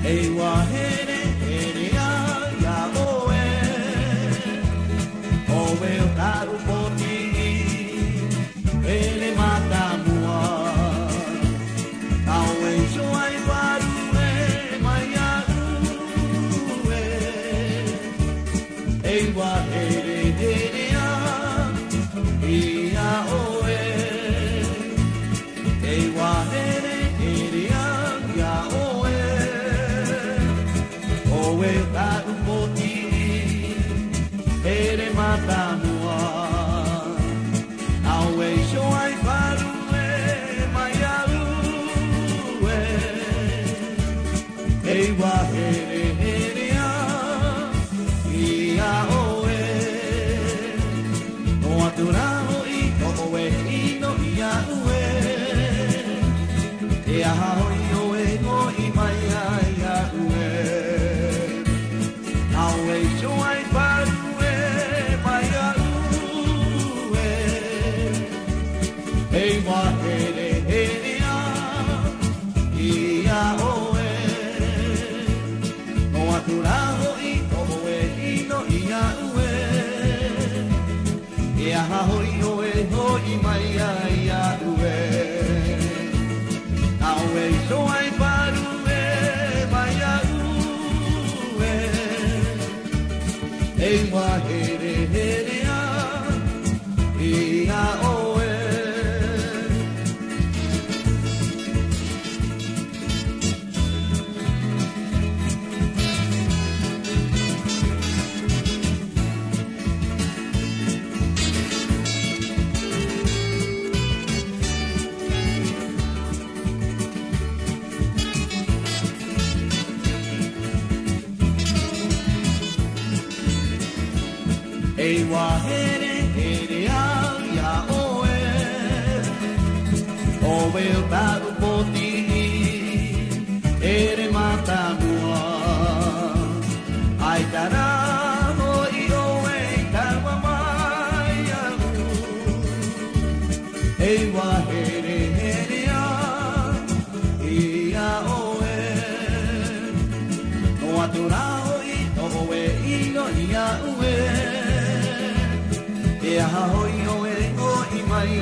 Ewa here here ya oe oe o taru poti ele mata mua aue joai waru e mai aru e ewa here here ya oe ewa here here ya oe oe taru poti ele mata mua aue joai waru e mai aru e ewa here here ia oe no aturao i oe ino ia ue e aha hoi oe no i mai ia ue aue joai waru e mai aru e ewa here here ia oe no aturao i oe ino ia ue e aha hoi oe no i mai ia ue aue joai waru e mai aru e ewa here here ia oe ewa here here ia oe oe o taru poti ere mata mua ai tara no i oe tawa mai aru ewa here here ia oe no aturao i oe ino ia ue e aha hoi oe o i mai